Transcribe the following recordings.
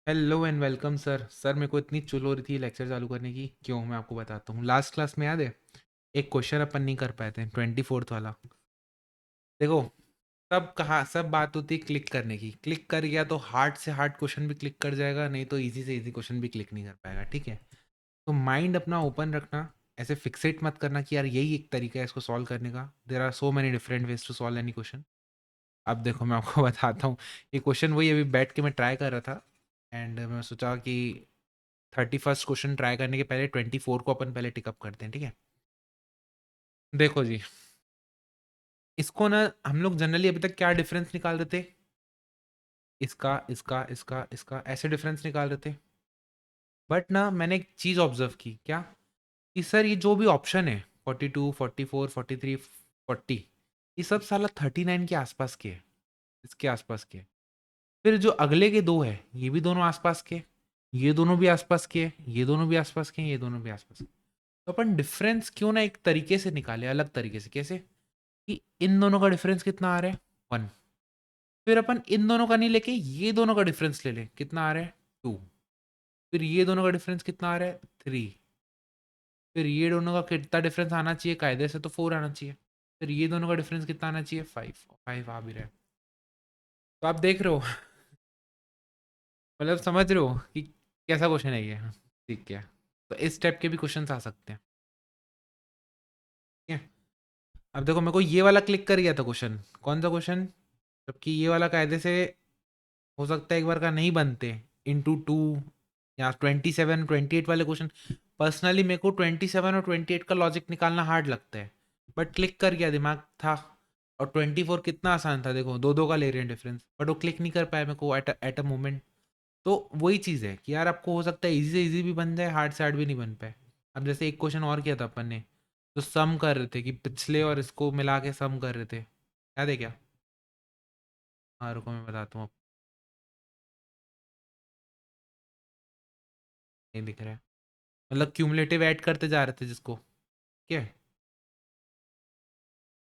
Hello and welcome sir मेरे को इतनी चुल हो रही थी लेक्चर चालू करने की। क्यों? मैं आपको बताता हूँ। लास्ट क्लास में याद है एक क्वेश्चन अपन नहीं कर पाए थे, 24th वाला। देखो, सब बात होती है क्लिक करने की। क्लिक कर गया तो हार्ड से हार्ड क्वेश्चन भी क्लिक कर जाएगा, नहीं तो इजी से इजी क्वेश्चन भी क्लिक नहीं कर पाएगा। ठीक है? तो माइंड अपना ओपन रखना। ऐसे फिक्सेट मत करना कि यार यही एक तरीका है इसको सॉल्व करने का। There are so many different ways to solve any question. अब देखो मैं आपको बताता हूँ। ये क्वेश्चन वही अभी बैठ के मैं ट्राई कर रहा था, एंड मैं सोचा कि 31st क्वेश्चन ट्राई करने के पहले 24 को अपन पहले टिकअप करते हैं। ठीक है? देखो जी, इसको ना हम लोग जनरली अभी तक क्या डिफरेंस निकाल रहे थे? इसका इसका इसका इसका ऐसे डिफरेंस निकाल रहे थे। बट ना मैंने एक चीज ऑब्जर्व की। क्या? कि सर ये जो भी ऑप्शन है 42 44 43 40, ये सब साला 39 के आसपास के है, इसके आसपास के। फिर जो अगले के दो है ये भी दोनों आसपास के, ये दोनों भी आसपास के, ये दोनों भी आसपास के, ये दोनों भी आसपास के। तो अपन डिफरेंस क्यों ना एक तरीके से निकाले, अलग तरीके से। कैसे? कि इन दोनों का डिफरेंस कितना आ रहा है? 1। फिर अपन इन दोनों का नहीं लेके ये दोनों का डिफरेंस ले लें, कितना आ रहा है? 2। फिर ये दोनों का डिफरेंस कितना आ रहा है? 3। फिर ये दोनों का कितना डिफरेंस आना चाहिए? कायदे से तो 4 आना चाहिए। फिर ये दोनों का डिफरेंस कितना आना चाहिए? 5। 5 आ भी रहा है। तो आप देख रहे हो मतलब समझ रहे हो कि कैसा क्वेश्चन है ये? ठीक है। तो इस टाइप के भी क्वेश्चंस आ सकते हैं। ठीक है? अब देखो, मेरे को ये वाला क्लिक कर गया था क्वेश्चन। कौन सा क्वेश्चन? जबकि ये वाला कायदे से हो सकता है एक बार का नहीं बनते, इंटू टू या 27 28 वाले क्वेश्चन। पर्सनली मेरे को 27 और 28 का लॉजिक निकालना हार्ड लगता है, बट क्लिक कर गया, दिमाग था। और 24 कितना आसान था, देखो दो दो का ले रहे हैं डिफरेंस, बट वो क्लिक नहीं कर पाया मेरे को एट अ मोमेंट। तो वही चीज़ है कि यार आपको हो सकता है इजी से इजी भी बन जाए, हार्ड से हार्ड भी नहीं बन पाए। अब जैसे एक क्वेश्चन और किया था अपन ने, तो सम कर रहे थे कि पिछले और इसको मिला के सम कर रहे थे, याद है क्या? हाँ रुको मैं बताता हूँ। नहीं दिख रहा है। मतलब क्यूमुलेटिव ऐड करते जा रहे थे जिसको। ठीक है?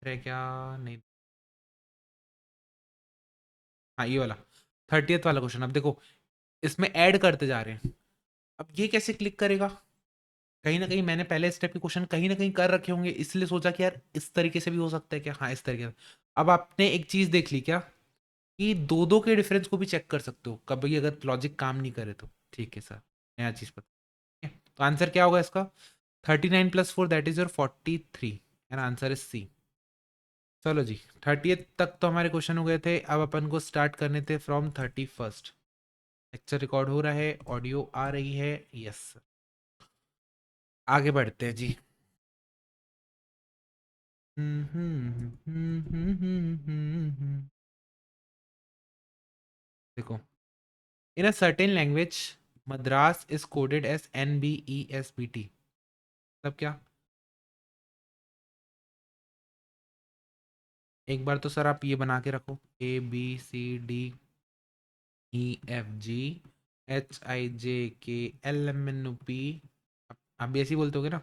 अरे क्या? नहीं। हाँ ये वाला 30th वाला क्वेश्चन। अब देखो, इसमें ऐड करते जा रहे हैं। अब ये कैसे क्लिक करेगा? कहीं ना कहीं मैंने पहले स्टेप के क्वेश्चन कहीं ना कहीं कर रखे होंगे, इसलिए सोचा कि यार इस तरीके से भी हो सकता है क्या। हाँ इस तरीके से। अब आपने एक चीज देख ली क्या, कि दो दो के डिफरेंस को भी चेक कर सकते हो कभी अगर लॉजिक काम नहीं करे तो। ठीक है सर, नया चीज पता है। तो आंसर क्या होगा इसका? 39 + 4 that is your 43, and answer is C. चलो जी, 30th तक तो हमारे क्वेश्चन हो गए थे। अब अपन को स्टार्ट करने थे फ्रॉम 31st। लेक्चर रिकॉर्ड हो रहा है, ऑडियो आ रही है? यस। आगे बढ़ते हैं जी। देखो, in a certain language Madras is coded as NBESBT। मतलब क्या? एक बार तो सर आप ये बना के रखो, ABCDEFGHIJKLMNOP। आप भी ऐसे ही बोलते होगे ना?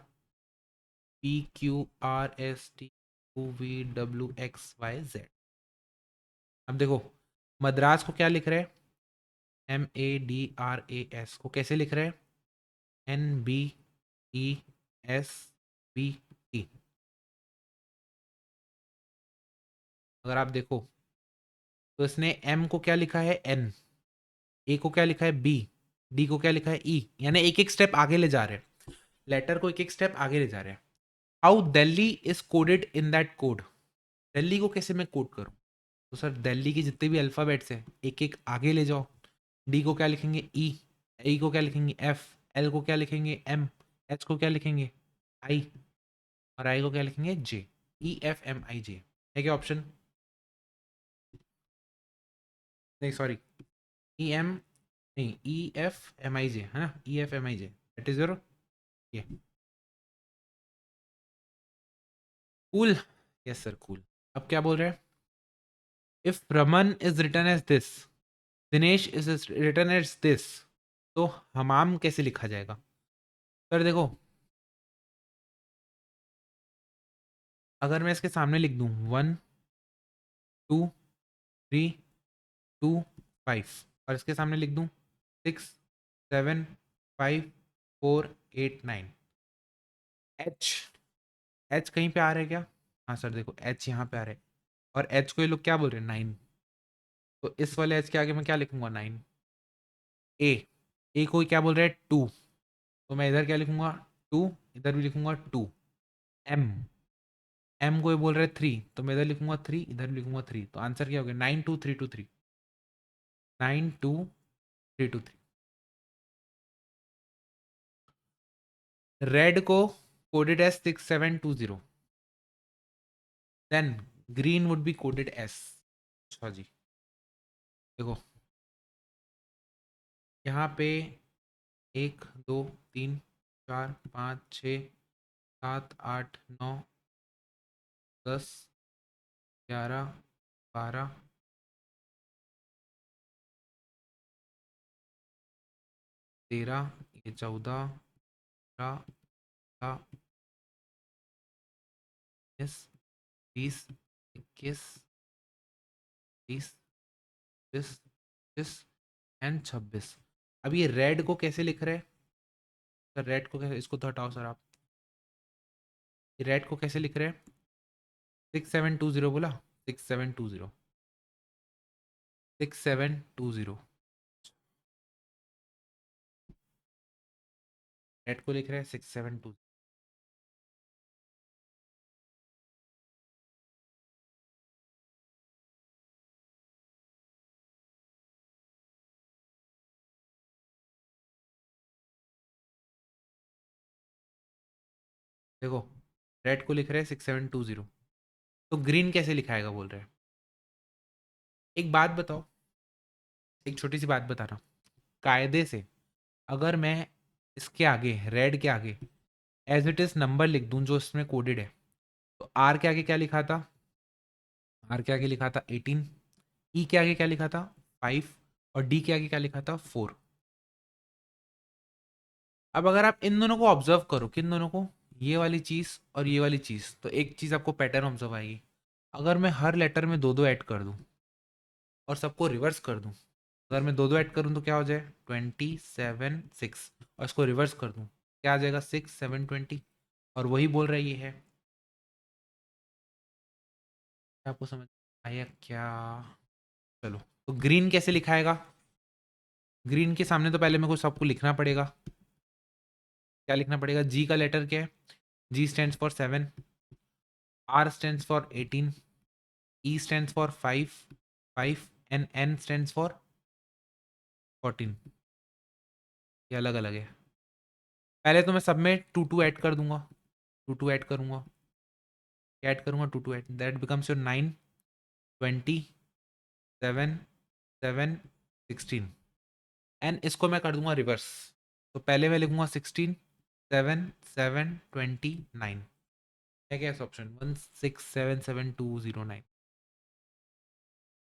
PQRSTUVWXYZ। अब देखो, मद्रास को क्या लिख रहे हैं? MADRAS को कैसे लिख रहे हैं? NBESBT। अगर आप देखो तो इसने M को क्या लिखा है? N। A को क्या लिखा है? B। D को क्या लिखा है? E। यानी एक एक स्टेप आगे ले जा रहे हैं, लेटर को एक एक स्टेप आगे ले जा रहे हैं। How Delhi is coded in that code? Delhi को कैसे मैं कोड करूं? तो सर दिल्ली के जितने भी अल्फ़ाबेट्स हैं एक एक आगे ले जाओ। डी को क्या लिखेंगे? ई। ई को क्या लिखेंगे? एफ। एल को क्या लिखेंगे? एम। एच को क्या लिखेंगे? आई। और आई को क्या लिखेंगे? जे। EFMIJ है क्या ऑप्शन? नहीं सॉरी, EM नहीं, EFMIJ है ना? EFMIJ दैट इज योर ये। कूल। Yes sir cool. अब क्या बोल रहे हैं? If Raman is return as this, Dinesh is return as this, तो हमाम कैसे लिखा जाएगा? सर देखो, अगर मैं इसके सामने लिख दूं 1 2 3 2 5, और इसके सामने लिख दूं 6 7 5 4 8 9। एच, एच कहीं पे आ रहा है क्या? हाँ सर देखो एच यहाँ पे आ रहा है, और एच को ये लोग क्या बोल रहे हैं 9, तो इस वाले एच के आगे मैं क्या लिखूंगा 9। ए, ए को क्या बोल रहा है 2, तो मैं इधर क्या लिखूंगा 2, इधर भी लिखूंगा 2। एम, एम को ये बोल रहा है 3, तो मैं इधर लिखूंगा 3, इधर भी लिखूंगा 3, तो आंसर क्या हो गया 9 2 3 2 3, 9 2 3 2 3। रेड को coded as 6720, then green would be coded as. अच्छा जी, देखो यहाँ पे 1 2 3 4 5 6 7 8 9 10 11 12 13, ये 14, 15, 16, 20, 21, 30, 31, 32 एंड 26। अब ये रेड को कैसे लिख रहे हैं सर? रेड को कैसे, इसको तो हटाओ सर आप, ये रेड को कैसे लिख रहे हैं? 6720 बोला, 6720, 6720, रेड को लिख रहे हैं 672। देखो रेड को लिख रहे हैं 6720, तो ग्रीन कैसे लिखाएगा बोल रहे हैं? एक बात बताओ, एक छोटी सी बात बताना, कायदे से अगर मैं इसके आगे, रेड के आगे एज इट इज नंबर लिख दूं जो इसमें कोडेड है, तो आर के आगे क्या लिखा था? आर के आगे लिखा था 18, ई के आगे क्या लिखा था 5, और डी के आगे क्या लिखा था 4। अब अगर आप इन दोनों को ऑब्जर्व करो, किन दोनों को, ये वाली चीज और ये वाली चीज, तो एक चीज आपको पैटर्न ऑब्जर्व आएगी। अगर मैं हर लेटर में दो दो ऐड कर दूं और सबको रिवर्स कर दूं, अगर मैं दो दो ऐड करूं तो क्या हो जाए 27 6, और इसको रिवर्स कर दूं क्या आ जाएगा 6 7 20, और वही बोल रहा है ये है। आपको समझ आया क्या? चलो, तो ग्रीन कैसे लिखाएगा? ग्रीन के सामने तो पहले मेरे को सबको लिखना पड़ेगा। क्या लिखना पड़ेगा? जी का लेटर क्या है? G stands for 7, R stands for 18, E stands for 5 and N stands for 14। ये अलग अलग है। पहले तो मैं सब में टू टू ऐड कर दूंगा, टू टू ऐड करूंगा, ऐड करूंगा two two add, that becomes your 9 20 7 7 16, and इसको मैं कर दूंगा रिवर्स। तो पहले मैं लिखूंगा 16 7 7 29, है क्या ऑप्शन 1 6 7 7 2 0 9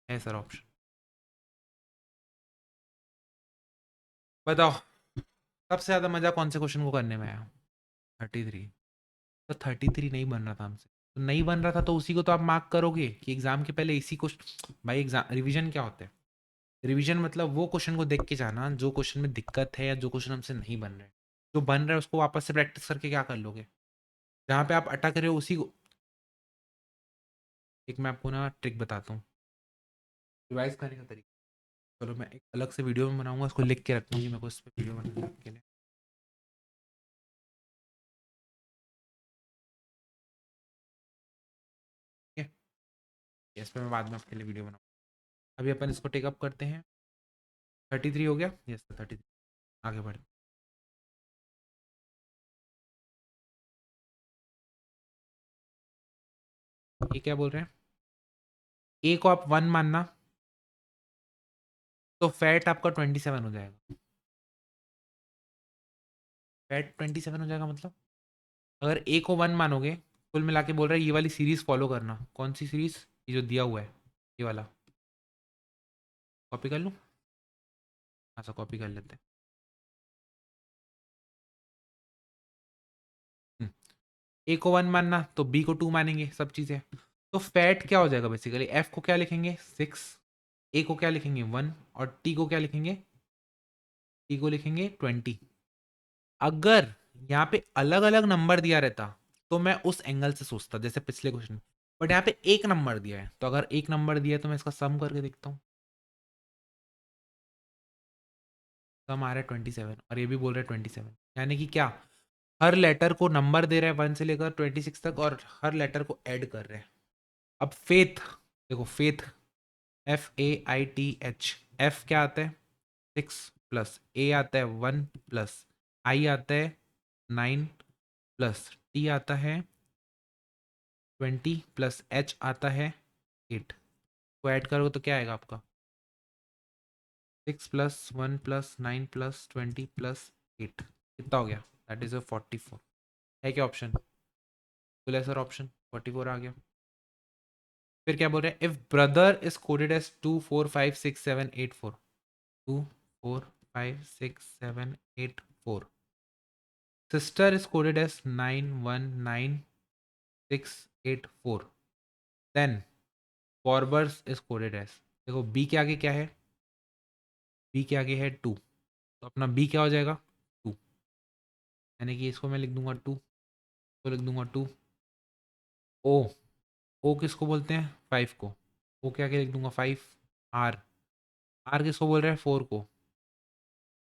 है सर ऑप्शन? बताओ सबसे ज़्यादा मज़ा कौन से क्वेश्चन को करने में आया? 33। तो 33 नहीं बन रहा था हमसे, तो नहीं बन रहा था तो उसी को तो आप मार्क करोगे कि एग्जाम के पहले इसी को। भाई एग्जाम रिवीजन क्या होता है? रिवीजन मतलब वो क्वेश्चन को देख के जाना जो क्वेश्चन में दिक्कत है या जो क्वेश्चन हमसे नहीं बन रहे, जो बन रहा है उसको वापस से प्रैक्टिस करके क्या कर लोगे, जहाँ पे आप अटक रहे हो उसी को। एक मैं आपको ना ट्रिक बताता हूँ रिवाइज करने का तरीका। चलो मैं एक अलग से वीडियो में बनाऊंगा, उसको लिख के रखूँगी मेरे को इस पर वीडियो बनाने के लिए। ठीक है, इस पर मैं बाद में आपके लिए वीडियो बनाऊँगा। अभी अपन इसको टेकअप करते हैं। 33 हो गया, यस 33। आगे बढ़, ये क्या बोल रहे हैं? ए को आप 1 मानना, तो फैट आपका 27 हो जाएगा। फैट 27 हो जाएगा मतलब अगर ए को 1 मानोगे, कुल मिला के बोल रहा है ये वाली सीरीज फॉलो करना। कौन सी सीरीज? ये जो दिया हुआ है, ये वाला। कॉपी कर लूँ? हाँ सर कॉपी कर लेते हैं। ए को 1 मानना तो बी को 2 मानेंगे, सब चीज़ें। तो फैट क्या हो जाएगा बेसिकली? एफ को क्या लिखेंगे 6, ए को क्या लिखेंगे 1, और टी को क्या लिखेंगे टी को लिखेंगे 20। अगर यहाँ पे अलग अलग नंबर दिया रहता तो मैं उस एंगल से सोचता जैसे पिछले क्वेश्चन में, बट यहाँ पे एक नंबर दिया है, तो अगर एक नंबर दिया है तो मैं इसका सम करके देखता हूँ। सम आ रहा है 27 और ये भी बोल रहा है 27, यानी कि क्या, हर लेटर को नंबर दे रहा है 1 से लेकर 26 तक और हर लेटर को ऐड कर रहे हैं। अब फेथ, देखो फेथ, FAITH, एफ क्या आता है 6 प्लस ए आता है 1 प्लस आई आता है 9 प्लस टी आता है 20 प्लस एच आता है 8, को ऐड करोगे तो क्या आएगा आपका 6 प्लस 1 प्लस 9 प्लस 20 प्लस 8, कितना हो गया, दैट इज 44। है क्या ऑप्शन, बोले सर ऑप्शन 44 आ गया। फिर क्या बोल रहे हैं, if brother is coded as 2 4 5 6 7 8 4, 2 4 5 6 7 8 4, sister is coded as 9 1 9 6 8 4, then barbers is coded as, देखो बी के आगे क्या है, बी के आगे है 2, तो अपना बी क्या हो जाएगा 2, यानी कि इसको मैं लिख दूंगा 2, तो लिख दूंगा 2। ओ, ओ किसको बोलते हैं 5 को, ओ के आगे लिख दूंगा 5। आर, आर किसको बोल रहे हैं 4 को,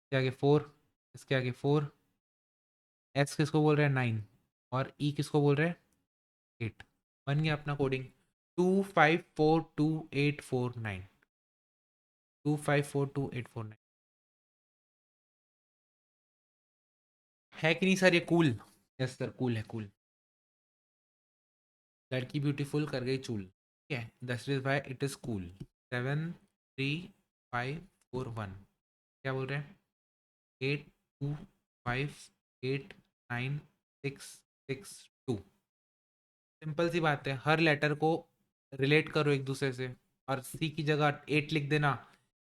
इसके आगे 4, इसके आगे 4। एस किसको बोल रहे हैं 9 और ई किसको बोल रहे हैं 8। बन गया अपना कोडिंग, 2 5 4 2 8 4 9, 2 5 4 2 8 4 9। है कि नहीं सर ये कूल, यस सर कूल है कूल। लड़की ब्यूटीफुल कर गई चूल, ठीक है, that is why it is cool. 7 3 5 4 1, क्या बोल रहे हैं 8 2 5 8 9 6 6 2। सिंपल सी बात है, हर लेटर को रिलेट करो एक दूसरे से, और सी की जगह 8 लिख देना,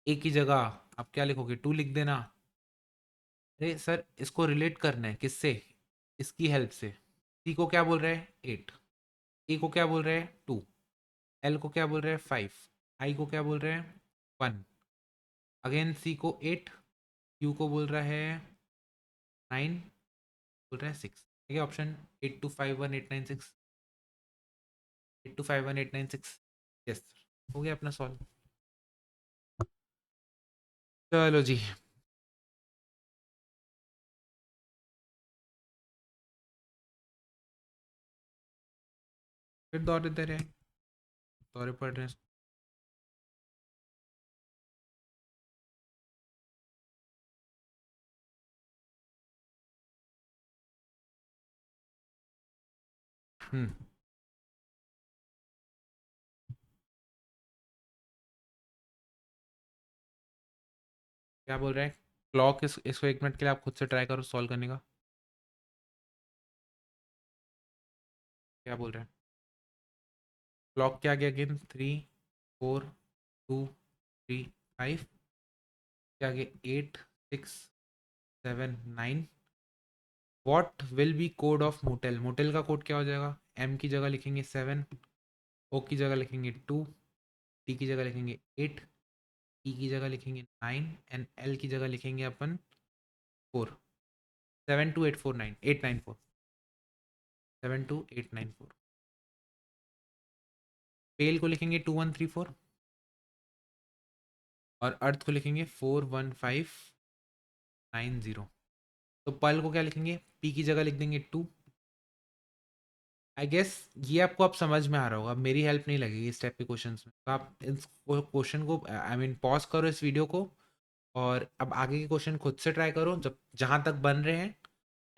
ए की जगह आप क्या लिखोगे 2 लिख देना। अरे सर इसको रिलेट करना है किससे, इसकी हेल्प से। सी को क्या बोल रहे हैं 8, ए को क्या बोल रहे हैं 2, एल को क्या बोल रहे हैं 5, आई को क्या बोल रहे हैं 1, अगेन सी को 8, क्यू को बोल रहा है 9, बोल रहा है 6, ठीक है ऑप्शन 8 2 5 1 8 9 6, 8 2 5 1 8 9 6, यस हो गया अपना सॉल्व। चलो जी, फिर दौरे दे रहे हैं, दौरे पड़ रहे हैं। हम्म, क्या बोल रहे हैं, क्लॉक इसको 1 मिनट के लिए आप खुद से ट्राई करो सॉल्व करने का। क्या बोल रहे हैं, क्लॉक क्या गया अगेन 3 4 2 3 5, क्या गया 8 6 7 9। What will be code of motel, motel का कोड क्या हो जाएगा, एम की जगह लिखेंगे 7, ओ की जगह लिखेंगे 2, टी की जगह लिखेंगे 8, ई की जगह लिखेंगे 9 एंड एल की जगह लिखेंगे अपन 4। 7 2 8 4 9 8 9 4, 7 2 8 9 4। पेल को लिखेंगे 2 1 3 4 और अर्थ को लिखेंगे 4 1 5 9 0। तो पल को क्या लिखेंगे, पी की जगह लिख देंगे 2। आई गेस ये आपको अब समझ में आ रहा होगा, मेरी हेल्प नहीं लगेगी इस टाइप के क्वेश्चंस में, तो आप इस क्वेश्चन को आई मीन पॉज करो इस वीडियो को, और अब आगे के क्वेश्चन खुद से ट्राई करो जब जहाँ तक बन रहे हैं,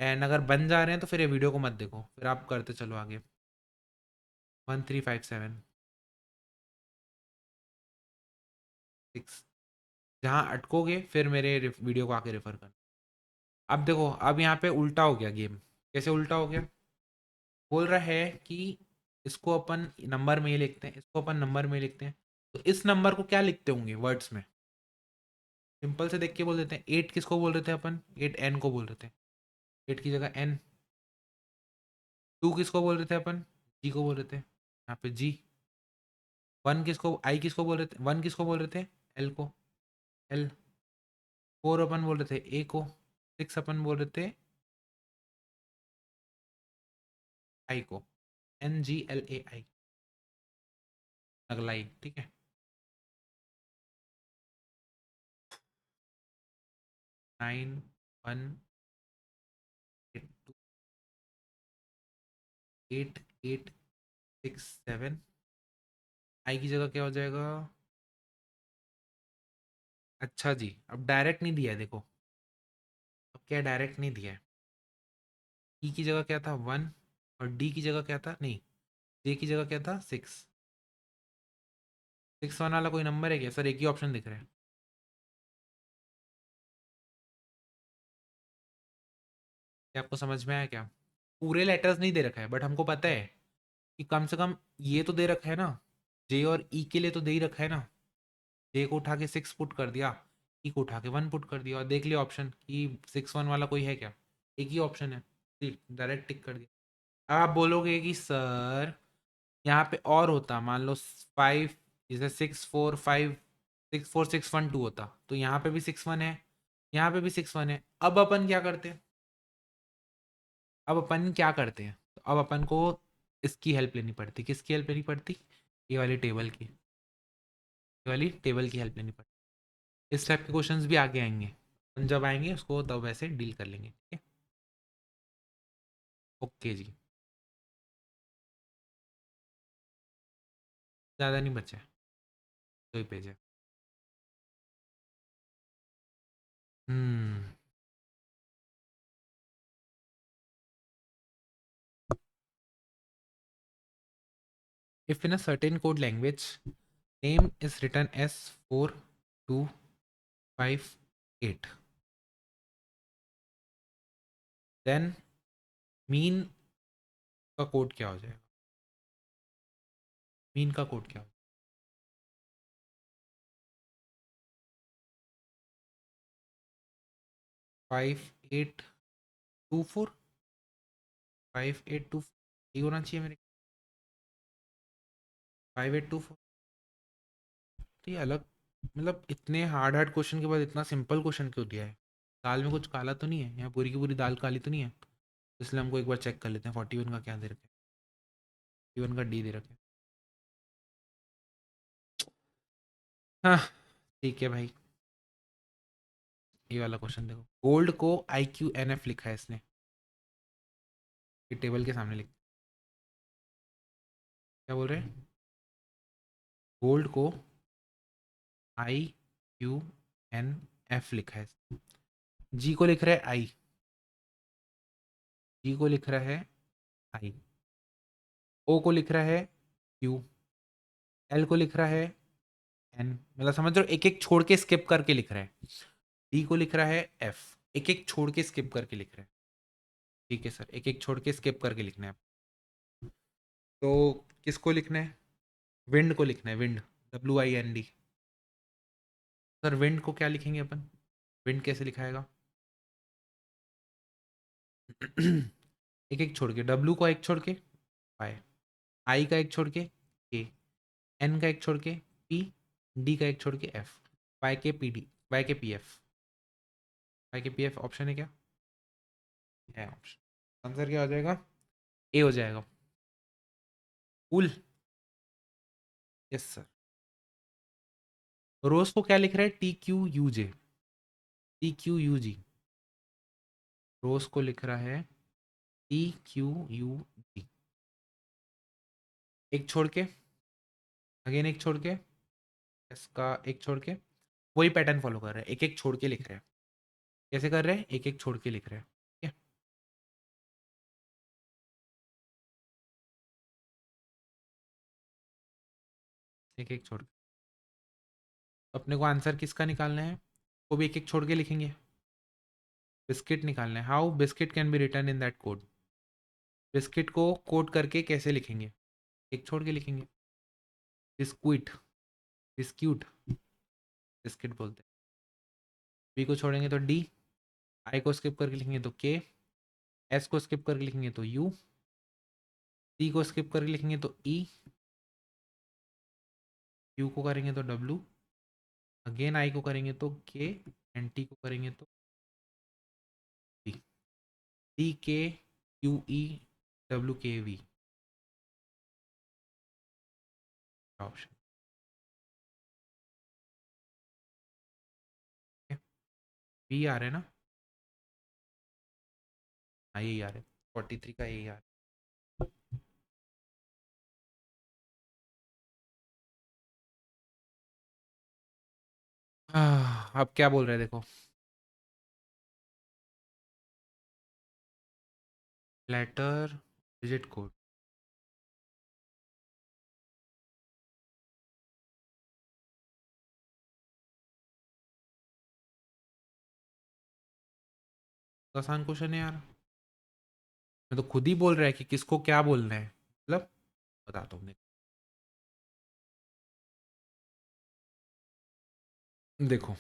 एंड अगर बन जा रहे हैं तो फिर ये वीडियो को मत देखो, फिर आप करते चलो आगे। 1 3 5 7 6, जहाँ अटकोगे फिर मेरे वीडियो को आके रेफर कर। अब देखो अब यहाँ पे उल्टा हो गया गेम, कैसे उल्टा हो गया, बोल रहा है कि इसको अपन नंबर में ही लिखते हैं, इसको अपन नंबर में ही लिखते हैं, तो इस नंबर को क्या लिखते होंगे वर्ड्स में, सिंपल से देख के बोल देते हैं। 8 किसको बोल रहे थे अपन, 8 एन को बोल रहे थे, 8 की जगह एन। 2 किसको बोल रहे थे अपन, जी को बोल रहे थे, यहाँ पे जी। 1 किसको, आई किसको बोल रहे थे, 1 किसको बोल रहे थे एल को, एल। 4 अपन बोल रहे थे ए को, 6 अपन बोल रहे थे आई को, NGLAI, अगला ही, ठीक है। 9 1 8 8 6 7, आई की जगह क्या हो जाएगा? अच्छा जी, अब डायरेक्ट नहीं दिया है, देखो अब क्या डायरेक्ट नहीं दिया है। ई की जगह क्या था 1, और डी की जगह क्या था, नहीं जे की जगह क्या था 6। 6 1 वाला कोई नंबर है क्या सर? एक ही ऑप्शन दिख रहा है। क्या आपको समझ में आया क्या? पूरे लेटर्स नहीं दे रखा है, बट हमको पता है कि कम से कम ये तो दे रखा है ना, जे और ई के लिए तो दे ही रखा है ना। जे को उठा के 6 पुट कर दिया, ई को उठा के 1 पुट कर दिया, और देख लिया ऑप्शन कि 6 1 वाला कोई है क्या? एक ही ऑप्शन है, डायरेक्ट टिक कर दिया। अब आप बोलोगे कि सर यहाँ पे और होता, मान लो 5, जैसे 6 4 5, 6 4 6 1 2 होता, तो यहाँ पे भी 6 1 है, यहाँ पे भी 6 1 है। अब अपन क्या करते हैं? अब अपन क्या करते हैं, तो अब अपन को इसकी हेल्प लेनी पड़ती। किसकी हेल्प लेनी पड़ती? ये वाली टेबल की, ये वाली टेबल की हेल्प लेनी पड़ती। इस टाइप के क्वेश्चंस भी आगे आएंगे, अपन जब आएंगे उसको तब वैसे डील कर लेंगे, ठीक है। ओके जी, ज़्यादा नहीं बचे, 2 ही पेज है। हम्म if in a certain code language name is written as 4 2 5 8, then mean का कोड क्या हो जाएगा? मीन का कोड क्या हो? 5824, 5824 ये होना चाहिए मेरे, 5824। तो ये अलग, मतलब इतने हार्ड हार्ड क्वेश्चन के बाद इतना सिंपल क्वेश्चन क्यों दिया है? दाल में कुछ काला तो नहीं है? यहाँ पूरी की पूरी दाल काली तो नहीं है? इसलिए हमको एक बार चेक कर लेते हैं 41 का क्या दे रखे हैं। 41 का डी दे रखे हैं। हाँ, ठीक है भाई। ये वाला क्वेश्चन देखो, गोल्ड को IQNF लिखा है इसने, ये टेबल के सामने लिख, क्या बोल रहे हैं? गोल्ड को IQNF लिखा है, जी को लिख रहा है आई, जी को लिख रहा है आई, ओ को लिख रहा है क्यू, एल को लिख रहा है एन, मतलब समझ रहे हो, एक एक छोड़ के स्किप करके लिख रहा है। डी को लिख रहा है एफ, एक एक छोड़ के स्किप करके लिख रहा है। ठीक है सर, एक एक छोड़ के स्किप करके लिखना है। तो किसको लिखना है? विंड को लिखना है, विंड, WIND। सर विंड को क्या लिखेंगे अपन? विंड कैसे लिखाएगा? एक एक छोड़ के, डब्ल्यू का एक छोड़ के वाई, आई का एक छोड़ के के, एन का एक छोड़ के पी, डी का एक छोड़ के एफ, वाई के पी डी, वाई के पी एफ, वाई के पी एफ ऑप्शन है क्या? है ऑप्शन। आंसर क्या हो जाएगा? ए हो जाएगा। कूल। Yes sir. रोज को क्या लिख रहा है? TQUJ, TQUG। रोज को लिख रहा है TQUG। एक छोड़ के, अगेन एक छोड़ के, इसका एक छोड़ के, वही पैटर्न फॉलो कर रहा है, एक एक छोड़ के लिख रहे हैं। कैसे कर रहे हैं? एक एक छोड़ के लिख रहे हैं, ठीक है। एक एक छोड़ के, अपने को आंसर किसका निकालना है? वो भी एक एक छोड़ के लिखेंगे। बिस्किट निकालना है। How biscuit can be return in that code? Biscuit को कोड करके कैसे लिखेंगे? एक छोड़ के लिखेंगे। बिस्कुट, बिस्क्यूट, बिस्किट बोलते हैं। बी को छोड़ेंगे तो डी, आई को स्किप करके लिखेंगे तो के, एस को स्किप करके लिखेंगे तो यू, सी को स्किप करके लिखेंगे तो ई, क्यू को करेंगे तो डब्ल्यू, अगेन आई को करेंगे तो के, एन टी को करेंगे तो डी, डी के क्यू ई डब्ल्यू के वी ऑप्शन बी आ रहे हैं ना। हाँ यही आ रहे 43 का यही आ रहा है। अब क्या बोल रहे हैं देखो, लेटर डिजिट कोड। आसान क्वेश्चन है यार, मैं तो खुद ही बोल रहा है कि किसको क्या बोलना है, मतलब बताता हूँ देखो।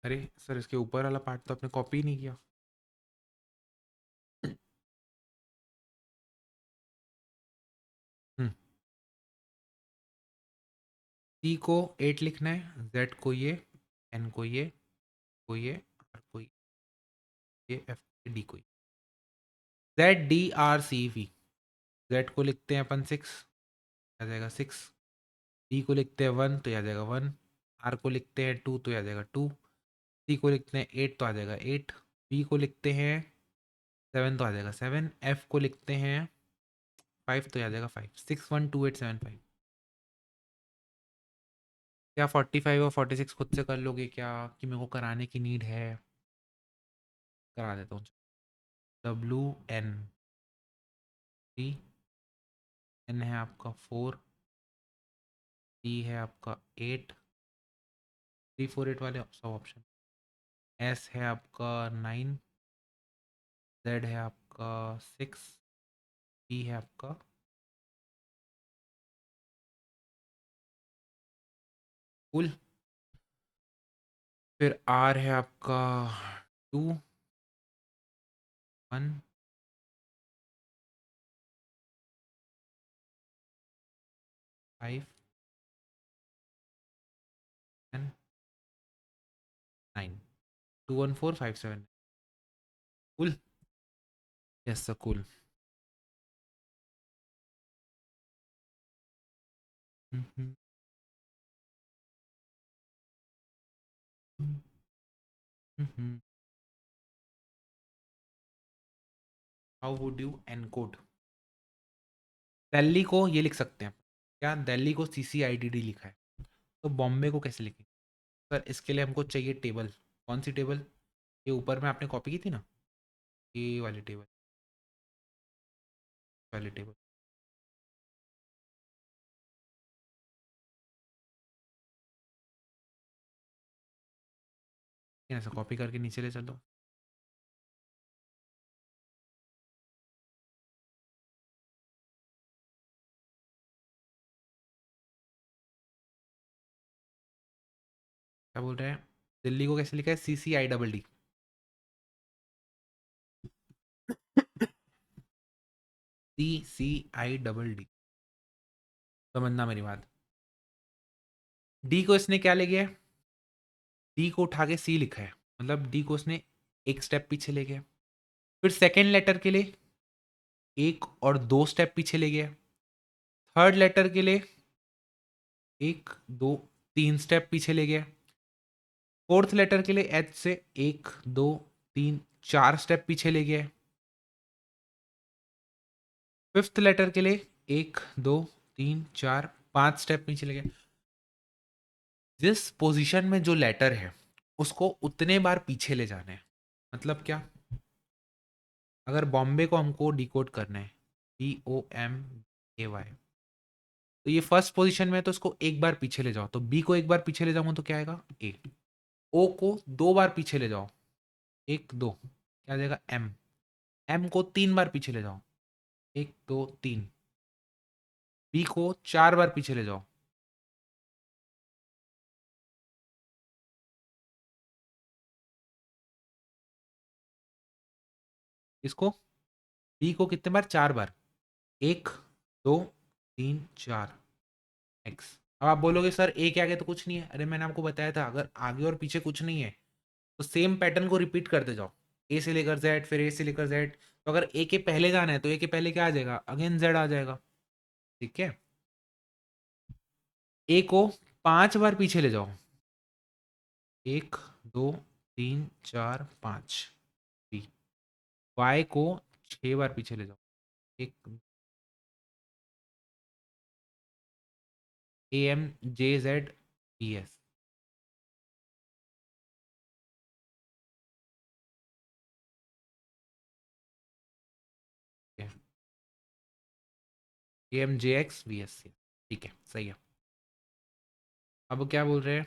अरे सर इसके ऊपर वाला पार्ट तो आपने कॉपी नहीं किया। हम्म, सी को 8 लिखना है, जेड को ये, एन को ये, आर को ये, एफ डी को ये, Z D R C V. Z को लिखते हैं अपन 6, आ जाएगा 6। डी को लिखते हैं 1 तो आ जाएगा 1। आर को लिखते हैं 2 तो आ जाएगा 2। सी को लिखते हैं 8 तो आ जाएगा 8। बी को लिखते हैं 7 तो आ जाएगा 7। एफ को लिखते हैं 5 तो आ जाएगा 5। 612875। क्या 45 और 46 खुद से कर लोगे क्या, कि मेरे को कराने की नीड है? करा देता हूँ। डब्ल्यू एन, डी एन है आपका 4, डी है आपका 8, 348 वाले सब ऑप्शन। एस है आपका 9, जेड है आपका 6, ई है आपका फुल, फिर आर है आपका 2, 1, 5, 10, 9, 21457। Cool. Yes sir cool. How would you encode? Delhi को ये लिख सकते हैं क्या, दिल्ली को सी सी आई डी डी लिखा है, तो बॉम्बे को कैसे लिखेंगे? सर इसके लिए हमको चाहिए टेबल। कौन सी टेबल? ये ऊपर में आपने कॉपी की थी ना, ये वाली टेबल, वाली टेबल। ऐसा कॉपी करके नीचे ले चलो। क्या बोल रहे हैं? दिल्ली को कैसे लिखा है? C C I double D. C C I double D. समझना मेरी बात। डी को इसने क्या ले गया है? डी को उठा के सी लिखा है, मतलब डी को उसने एक स्टेप पीछे ले गया। फिर सेकेंड लेटर के लिए एक और दो स्टेप पीछे ले गया। थर्ड लेटर के लिए एक, दो, तीन स्टेप पीछे ले गया। फोर्थ लेटर के लिए एच से एक, दो, तीन, चार स्टेप पीछे ले गया। फिफ्थ लेटर के लिए एक, दो, तीन, चार, पांच स्टेप पीछे ले गया। जिस पोजीशन में जो लेटर है उसको उतने बार पीछे ले जाना है। मतलब क्या? अगर बॉम्बे को हमको डिकोड करना है, BOMBAY, तो ये फर्स्ट पोजीशन में है तो उसको एक बार पीछे ले जाओ, तो बी को एक बार पीछे ले जाऊंगा तो क्या आएगा? ए। ओ को दो बार पीछे ले जाओ, एक, दो, क्या आ जाएगा? एम। एम को तीन बार पीछे ले जाओ, एक, दो, तीन। बी को चार बार पीछे ले जाओ। इसको, बी को कितने बार? चार बार। एक, दो, तीन, चार, एक्स। अब आप बोलोगे सर ए के आगे तो कुछ नहीं है, अरे मैंने आपको बताया था अगर आगे और पीछे कुछ नहीं है तो सेम पैटर्न को रिपीट करते जाओ, ए से लेकर जेड, फिर ए से लेकर जेड। तो अगर ए के पहले जाना है तो ए के पहले क्या आ जाएगा, अगेन जेड आ जाएगा। ठीक है, ए को 5 बार पीछे ले जाओ, 1 2 3 4 5। बी, वाई को 6 बार पीछे ले जाओ, एक, A M J Z E S. A M J X V S C. ठीक है, सही है। अब क्या बोल रहे हैं,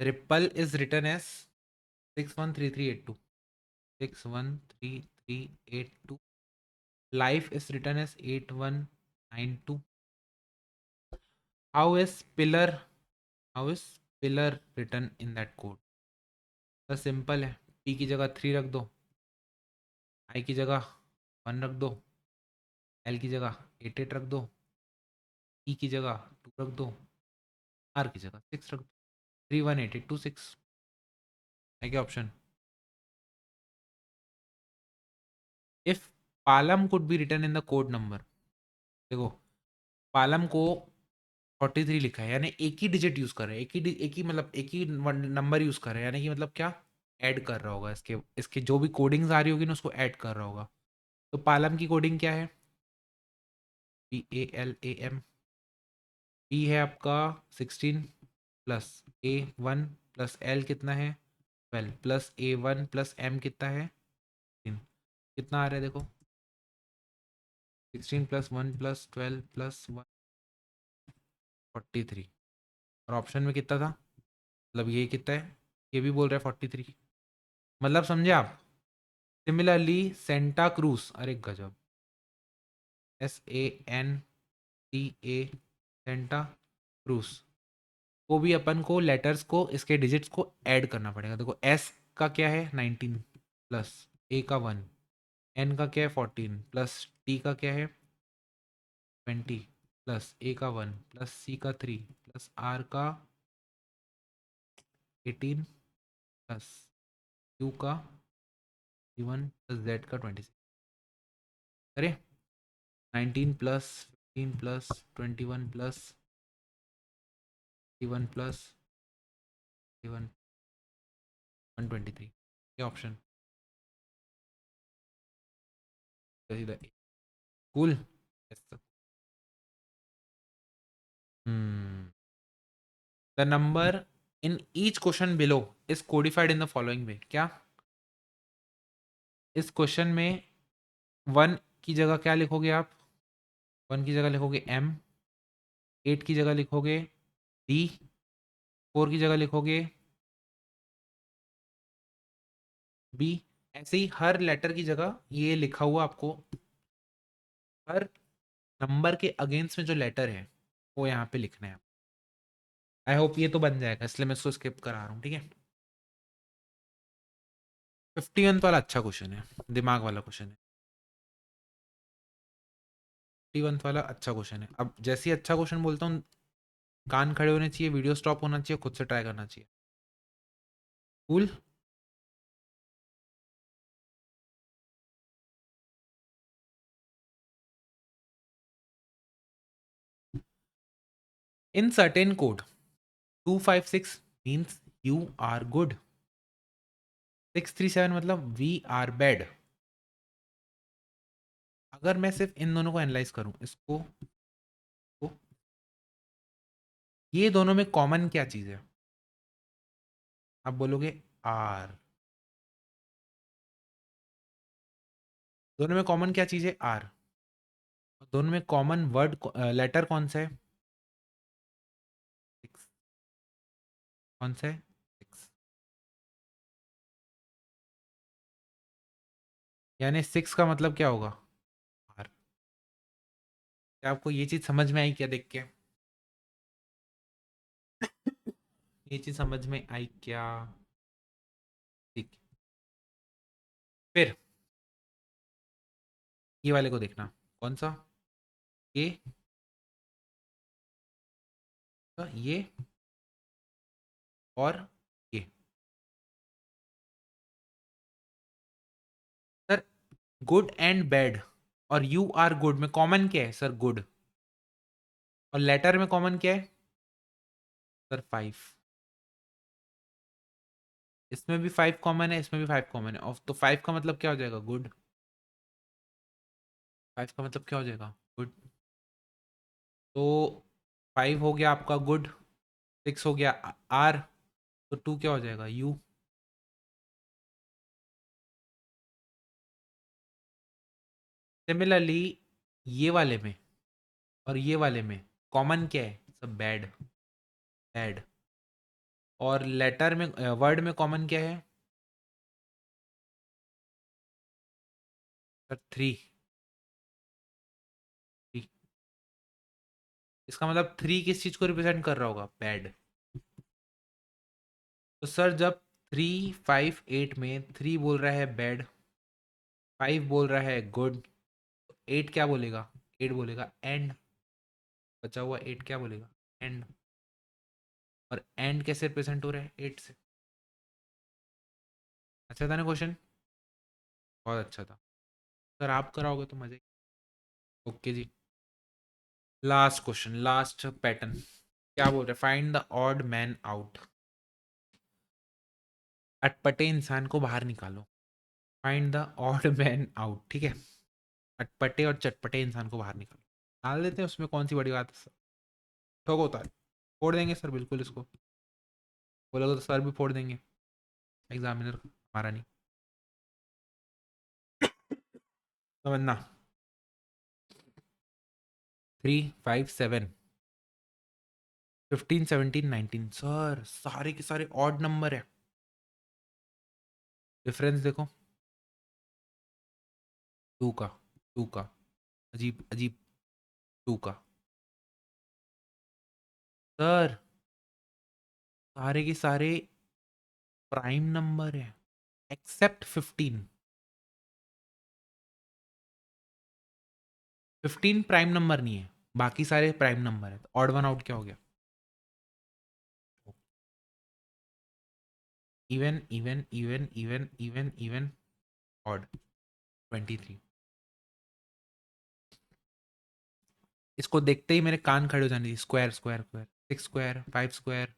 ripple is return as 613382, 613382। Life is return as 8192। How is pillar, how is pillar return in that code? तो सिंपल है, पी की जगह 3 रख दो, आई की जगह 1 रख दो, एल की जगह 88 रख दो, ई की जगह 2 रख दो, आर की जगह 6 रख दो। 318826 है क्या option? If Palam could be return in the code number, देखो पालम को 43 लिखा है, यानी एक ही डिजिट यूज कर रहे हैं, एक ही मतलब एक ही नंबर यूज कर रहे हैं, यानी कि मतलब क्या, ऐड कर रहा होगा, इसके इसके जो भी कोडिंग्स आ रही होगी ना उसको ऐड कर रहा होगा। तो पालम की कोडिंग क्या है, PALAM। पी है आपका 16 प्लस A1 प्लस एल कितना है 12 प्लस A1 प्लस एम कितना है 3। कितना आ रहा है देखो, 16 प्लस 1 प्लस 12 प्लस 1 43। और ऑप्शन में कितना था, मतलब ये कितना है, ये भी बोल रहा है 43। मतलब समझे आप? सिमिलरली सेंटा क्रूज, अरे गजब, SANTA, सेंटा क्रूज को भी अपन को लेटर्स को इसके डिजिट्स को ऐड करना पड़ेगा। देखो एस का क्या है 19 प्लस ए का 1, एन का क्या है 14 प्लस टी का क्या है 20 प्लस ए का 1 प्लस सी का 3 प्लस आर का 18 प्लस क्यू का 1 प्लस जेड का 26। अरे 19 प्लस 15 प्लस 21 प्लस 31 प्लस 1 123। ये option cool. Hmm. The number in each question below is codified in the following way। क्या इस क्वेश्चन में 1 की जगह क्या लिखोगे आप, 1 की जगह लिखोगे M, 8 की जगह लिखोगे D, 4 की जगह लिखोगे B। ऐसे ही हर लेटर की जगह ये लिखा हुआ आपको, हर नंबर के अगेंस्ट में जो लेटर है वो यहाँ पे लिखना है। आई होप ये तो बन जाएगा, इसलिए मैं इसको स्किप करा रहा हूँ। ठीक है, 51 वाला अच्छा क्वेश्चन है, दिमाग वाला क्वेश्चन है। 51 वाला अच्छा क्वेश्चन है। अब जैसे ही अच्छा क्वेश्चन बोलता हूँ, कान खड़े होने चाहिए, वीडियो स्टॉप होना चाहिए, खुद से ट्राई करना चाहिए। Cool. In certain code 256 means you are good, 637 मतलब वी आर बैड। अगर मैं सिर्फ इन दोनों को एनालाइज करूं, इसको को, ये दोनों में कॉमन क्या चीज है? आप बोलोगे आर। दोनों में कॉमन क्या चीज है, आर। दोनों में कॉमन वर्ड लेटर कौन सा है, 6। कौन सा है, 6। यानी 6 का मतलब क्या होगा, आर। क्या आपको ये चीज समझ में आई क्या देख के? ये चीज समझ में आई क्या? ठीक। फिर ये वाले को देखना, कौन सा, ये तो ये और ये। सर गुड एंड बैड और यू आर गुड में कॉमन क्या है सर? गुड। और लेटर में कॉमन क्या है सर? 5। इसमें भी 5 कॉमन है, इसमें भी 5 कॉमन है। और तो 5 का मतलब क्या हो जाएगा? गुड। 5 का मतलब क्या हो जाएगा? गुड। तो 5 हो गया आपका गुड, 6 हो गया आर, तो 2 क्या हो जाएगा? यू। सिमिलरली ये वाले में और ये वाले में कॉमन क्या है सब? बैड। बैड। और लेटर में वर्ड में कॉमन क्या है सर? 3। इसका मतलब 3 किस चीज को रिप्रेजेंट कर रहा होगा? बैड। तो सर जब 3, 5, 8 में 3 बोल रहा है बैड, 5 बोल रहा है गुड, 8 क्या बोलेगा? 8 बोलेगा एंड। बचा हुआ 8 क्या बोलेगा? एंड। और एंड कैसे रिप्रेजेंट हो रहा है? 8 से। अच्छा था ना क्वेश्चन? बहुत अच्छा था। सर आप कराओगे तो मजे। ओके जी। Last question, last pattern. क्या बोल रहे? Find the odd man out. अटपटे इंसान को बाहर निकालो। Find the odd man out, ठीक है। अटपटे और चटपटे इंसान को बाहर निकालो। डाल देते हैं उसमें, कौन सी बड़ी बात है सर? ठोक होता है। फोड़ देंगे सर बिल्कुल इसको। बोलोगे तो सर भी फोड़ देंगे। एग्जामिनर हमारा नहीं। समझना। 3, 5, 7, 15, 17, 19 सर सारे के सारे ऑड नंबर है। डिफरेंस देखो। 2 का, 2 का, अजीब अजीब। 2 का सर सारे के सारे प्राइम नंबर है एक्सेप्ट 15। 15 प्राइम नंबर नहीं है, बाकी सारे प्राइम नंबर है। ऑड वन आउट क्या हो गया? Even even even even even even odd. 23। इसको देखते ही मेरे कान खड़े हो जाने। Square square square, 6 square, 5 square,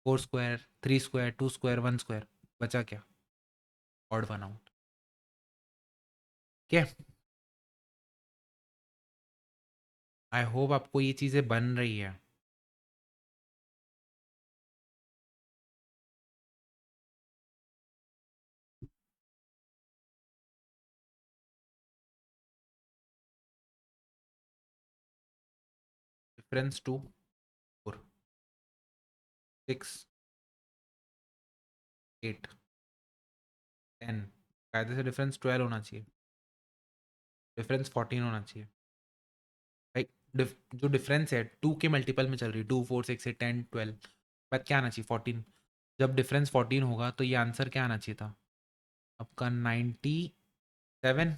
4 square, 3 square, 2 square, 1 square. बचा क्या? Odd one out. क्या? आई होप आपको ये चीज़ें बन रही है। डिफरेंस 2, 4, 6, 8, 10। कायदे से डिफरेंस 12 होना चाहिए। डिफरेंस 14 होना चाहिए। भाई जो डिफरेंस है 2 के मल्टीपल में चल रही है, 2, 4, 6, 8, 10, 12। बात क्या आना चाहिए? 14। जब डिफरेंस 14 होगा तो ये आंसर क्या आना चाहिए था आपका? 97।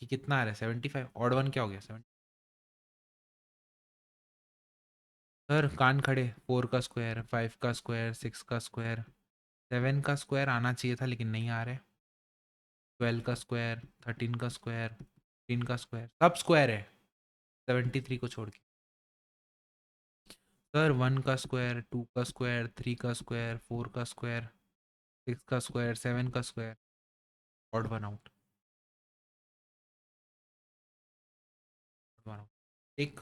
कि कितना आ रहा है? 75। ऑड वन क्या हो गया? 7। सर कान खड़े। 4 का स्क्वायर, 5 का स्क्वायर, 6 का स्क्वायर, 7 का स्क्वायर आना चाहिए था लेकिन नहीं आ रहा है। 12 का स्क्वायर, 13 का स्क्वायर, 15 का स्क्वायर, सब स्क्वायर है 73 को छोड़ के। सर 1 का स्क्वायर, 2 का स्क्वायर, 3 का स्क्वायर, 4 का स्क्वायर, 6 का स्क्वायर, 7 का स्क्वायर। Odd one out. एक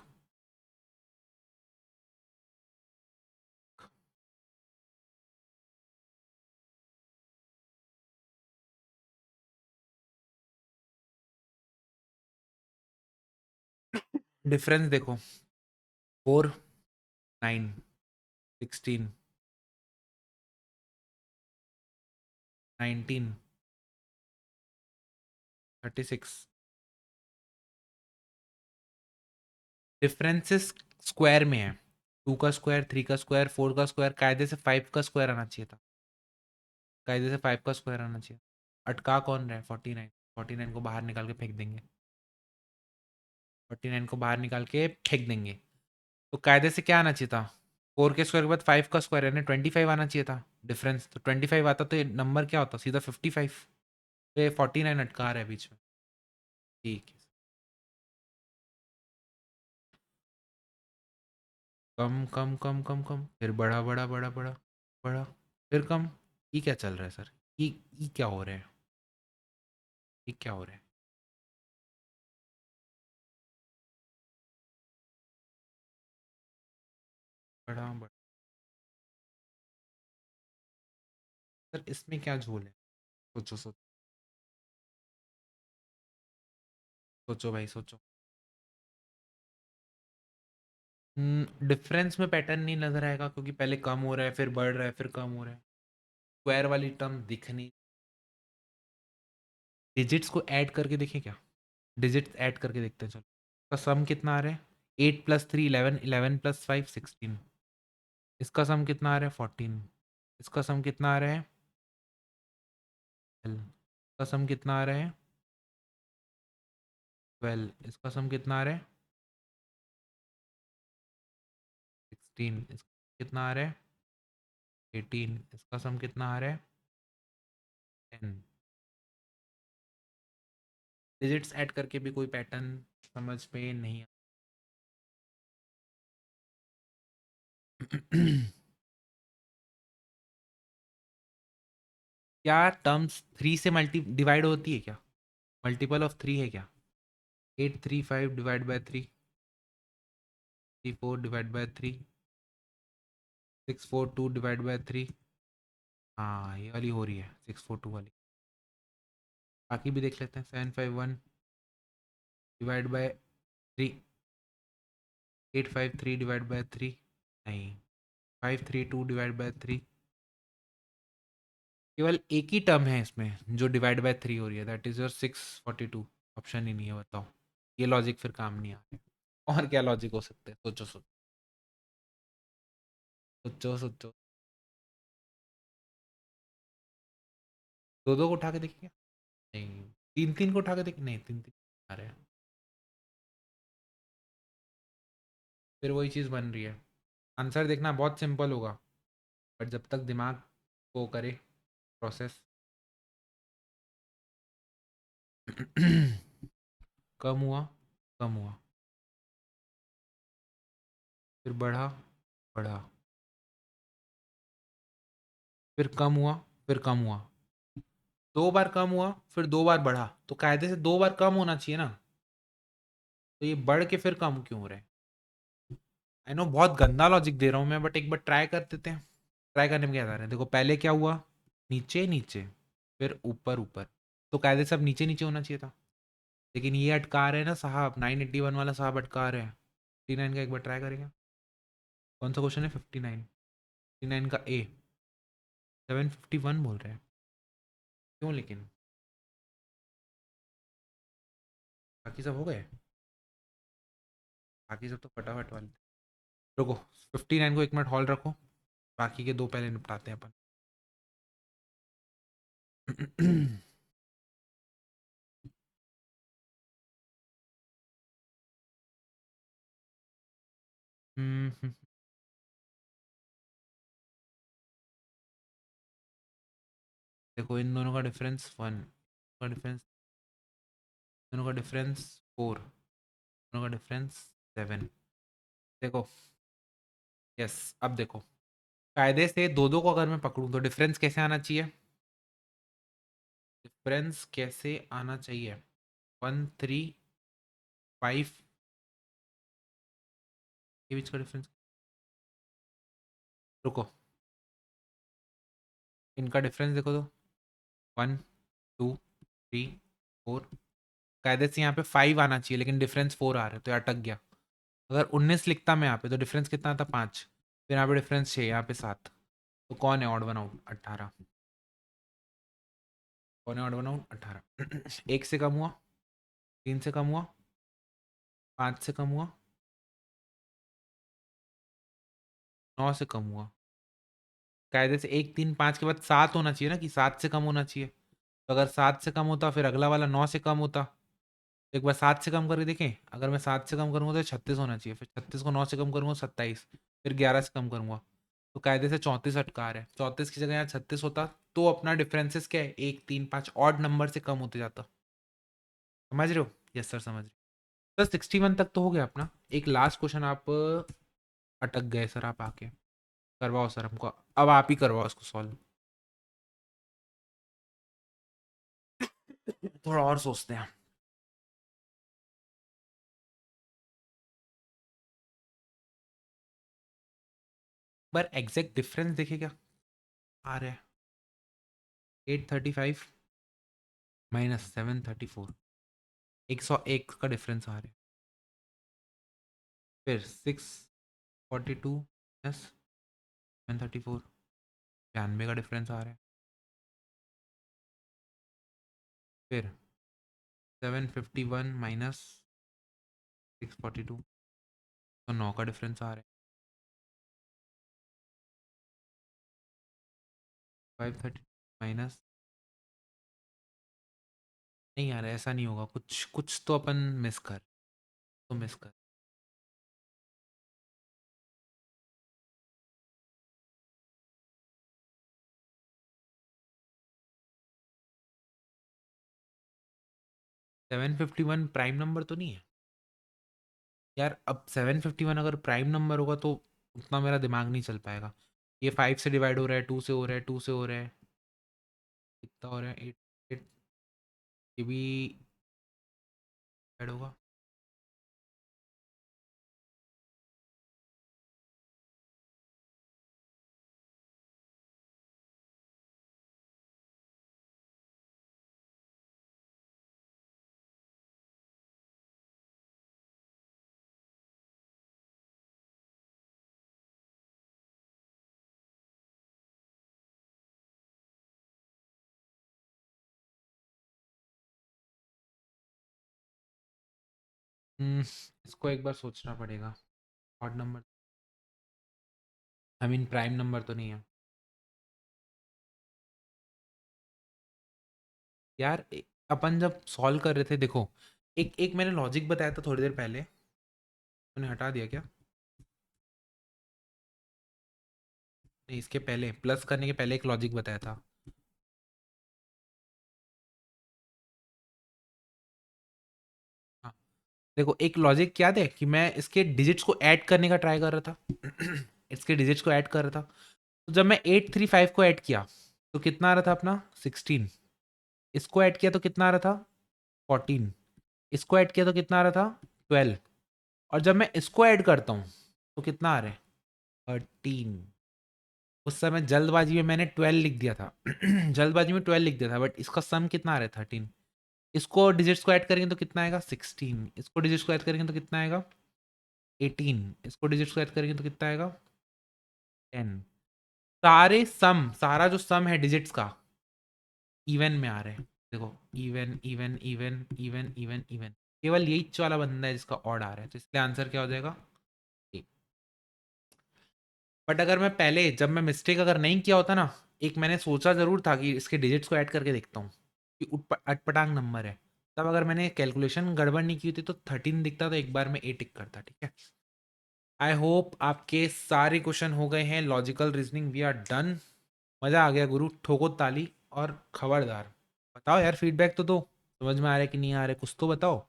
डिफरेंस देखो। 4, 9, 16, 19, 36। डिफरेंसेस स्क्वायर में है। 2 का स्क्वायर, 3 का स्क्वायर, 4 का स्क्वायर, कायदे से 5 का स्क्वायर आना चाहिए था। कायदे से 5 का स्क्वायर आना चाहिए। अटका कौन रहा है? 49। 49 को बाहर निकाल के फेंक देंगे। 49 को बाहर निकाल के फेंक देंगे। तो कायदे से क्या आना चाहिए था? 4 के स्क्वायर के बाद 5 का स्क्वायर है ना, 25 आना चाहिए था डिफरेंस। तो 25 आता तो ये नंबर क्या होता, सीधा 55। तो ये 49 अटका रहा है बीच में। ठीक है। कम कम कम कम कम, फिर बड़ा बड़ा बड़ा बड़ा बड़ा, फिर कम। ये क्या चल रहा है सर? ये क्या हो रहा है? ये क्या हो रहा है? बड़ा बड़ा। सर इसमें क्या झोल है? सोचो सोचो। सोचो भाई सोचो। डिफरेंस में पैटर्न नहीं नजर आएगा, क्योंकि पहले कम हो रहा है फिर बढ़ रहा है फिर कम हो रहा है। स्क्वायर वाली टर्म दिख नहीं। डिजिट्स को ऐड करके देखें क्या? डिजिट्स ऐड करके देखते हैं चलो। इसका सम कितना आ रहा है? 8 + 3 11, 11 + 5 16। इसका सम कितना आ रहा है? 14। इसका सम कितना आ रहा है? 12। इसका सम कितना आ रहा है? 12। इसका सम कितना आ रहा है? 16। इसका कितना आ रहा है? 18। इसका सम कितना आ रहा है? 10। डिजिट्स ऐड करके भी कोई पैटर्न समझ में नहीं क्या टर्म्स 3 से मल्टी डिवाइड होती है क्या? मल्टीपल ऑफ 3 है क्या? 8 3 5 divide by 3, 3 4 divide by 3, 6 4 2 divide by 3। हाँ ये वाली हो रही है 6 4 2 वाली। बाकी भी देख लेते हैं। 7 5 1 डिवाइड बाय 3, 8 5 3 डिवाइड बाय 3। नहीं, 5 3 2 डिवाइड बाय 3। केवल एक ही टर्म है इसमें जो डिवाइड बाय 3 हो रही है, दैट इज योर 6 42। ऑप्शन ही नहीं है, बताओ। ये लॉजिक फिर काम नहीं आ रहा है। और क्या लॉजिक हो सकते हैं? सोचो सोचो सोचो सोचो। दो दो को उठा के देखिए। नहीं, तीन तीन को उठा के देखिए। नहीं, तीन तीन आ रहे हैं। फिर वही चीज़ बन रही है। आंसर देखना बहुत सिंपल होगा, बट जब तक दिमाग वो करे प्रोसेस। कम हुआ, कम हुआ, फिर बढ़ा, बढ़ा, फिर कम हुआ, फिर कम हुआ। 2 बार कम हुआ फिर 2 बार बढ़ा, तो कायदे से 2 बार कम होना चाहिए ना। तो ये बढ़ के फिर कम क्यों हो रहा है? आई नो बहुत गंदा लॉजिक दे रहा हूँ मैं, बट एक बार ट्राई कर देते हैं। ट्राई करने में क्या जा रहा है? देखो पहले क्या हुआ, नीचे नीचे, फिर ऊपर ऊपर। तो कायदे से अब नीचे नीचे होना चाहिए था। लेकिन ये अटका रहे हैं ना साहब, 981 वाला साहब अटका रहे हैं। 59 का एक बार ट्राई करेंगे। कौन सा क्वेश्चन है? 59। 59 का ए। 751 बोल रहे हैं। क्यों लेकिन? बाकी सब हो गए? बाकी सब तो फटाफट वाले। रुको, 59 को एक मिनट हॉल रखो, बाकी के दो पहले निपटाते हैं अपन। हम्म, देखो इन दोनों का डिफरेंस 1, का डिफरेंस, दोनों का डिफरेंस 4, दोनों का डिफरेंस 7। देखो, यस अब देखो, कायदे से दो दो को अगर मैं पकड़ूं तो डिफरेंस कैसे आना चाहिए? डिफरेंस कैसे आना चाहिए? 1 3 5, के बीच का डिफरेंस। रुको, इनका डिफरेंस देखो तो, 1 2 3 4। कायदे से यहाँ पे 5 आना चाहिए, लेकिन डिफरेंस 4 आ रहा है, तो ये अटक गया। अगर 19 लिखता मैं यहाँ पे तो डिफरेंस कितना आता? 5। फिर यहाँ पे डिफरेंस 6, यहाँ पे 7। तो कौन है ऑड वन आउट? 18। कौन है ऑड वन आउट? 18। एक से कम हुआ, 3 से कम हुआ, 5 से कम हुआ, 9 से कम हुआ। कायदे से 1 3 5 के बाद 7 होना चाहिए ना, कि 7 से कम होना चाहिए। तो अगर 7 से कम होता फिर अगला वाला 9 से कम होता। एक बार 7 से कम करके देखें। अगर मैं 7 से कम करूँगा तो 36 होना चाहिए, फिर 36 को 9 से कम करूँगा 27, फिर 11 से कम करूँगा तो कायदे से 34 अटका रहा है। 34 की जगह यहाँ 36 होता तो अपना डिफरेंसेस क्या है, 1 3 5 ऑड नंबर से कम होते जाता। समझ रहे हो? यस सर समझ रहे हो। सर 61 तक तो हो गया अपना। एक लास्ट क्वेश्चन आप अटक गए सर, आप आके करवाओ सर हमको, अब आप ही करवाओ इसको सॉल्व। थोड़ा और सोचते हैं। पर एग्जैक्ट डिफरेंस देखे क्या आ रहा है? 835 माइनस 734, 101 का डिफरेंस आ रहा है। फिर 642 माइनस 734, 92 का डिफरेंस आ रहा है। फिर 751 माइनस 642, तो 9 का डिफरेंस आ रहा है। 530 माइनस, नहीं यार ऐसा नहीं होगा, कुछ कुछ तो अपन मिस कर, तो मिस कर। 751 प्राइम नंबर तो नहीं है यार? अब 751 अगर प्राइम नंबर होगा तो उतना मेरा दिमाग नहीं चल पाएगा। ये 5 से डिवाइड हो रहा है, 2 से हो रहा है, 2 से हो रहा है, कितना हो रहा है, 8 8, ये भी ऐड होगा। इसको एक बार सोचना पड़ेगा। Odd number, I mean prime number तो नहीं है यार। अपन जब सॉल्व कर रहे थे देखो, एक एक मैंने लॉजिक बताया था थोड़ी देर पहले, तूने हटा दिया क्या? नहीं, इसके पहले प्लस करने के पहले एक लॉजिक बताया था। हाँ, देखो एक लॉजिक क्या है कि मैं इसके डिजिट्स को ऐड करने का ट्राई कर रहा था। इसके डिजिट्स को ऐड कर रहा था, तो जब मैं 835 को ऐड किया तो कितना आ रहा था अपना 16। इसको ऐड किया तो कितना आ रहा था 14। इसको ऐड किया तो कितना आ रहा था 12। और जब मैं इसको ऐड करता हूँ तो कितना आ रहा है 13। उस समय जल्दबाजी में मैंने 12 लिख दिया था। जल्दबाजी में 12 लिख दिया था, बट इसका सम कितना आ रहा है 13। इसको डिजिट्स को ऐड करेंगे तो कितना आएगा 16। इसको डिजिट्स को ऐड करेंगे तो कितना आएगा 18। इसको डिजिट्स को ऐड करेंगे तो कितना आएगा 10। सारे सम, सारा जो सम है डिजिट्स का इवन में आ रहे हैं। देखो even even even even even even, केवल यही वाला बंदा है जिसका ऑड आ रहा है, तो इसलिए आंसर क्या हो जाएगा 8। बट अगर मैं पहले, जब मैं मिस्टेक अगर नहीं किया होता ना, एक मैंने सोचा जरूर था कि इसके डिजिट्स को ऐड करके देखता हूँ कि अटपटांग नंबर है, तब अगर मैंने कैलकुलेशन गड़बड़ नहीं की होती तो 13 दिखता, तो एक बार में 8 टिक करता। ठीक है, आई होप आपके सारे क्वेश्चन हो गए हैं। Logical reasoning we are done. मज़ा आ गया गुरु, ठोको ताली और खबरदार। बताओ यार, फीडबैक तो दो, समझ में आ रहा है कि नहीं आ रहा है, कुछ तो बताओ।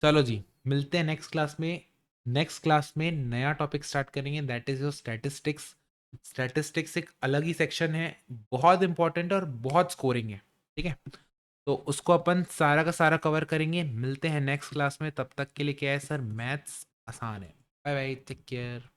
चलो जी, मिलते हैं नेक्स्ट क्लास में। नेक्स्ट क्लास में नया टॉपिक स्टार्ट करेंगे, that is your statistics. Statistics एक अलग ही सेक्शन है, बहुत इंपॉर्टेंट और बहुत स्कोरिंग है। ठीक है, तो उसको अपन सारा का सारा कवर करेंगे। मिलते हैं नेक्स्ट क्लास में, तब तक के लिए क्या है सर, मैथ्स आसान है। Bye bye, take care.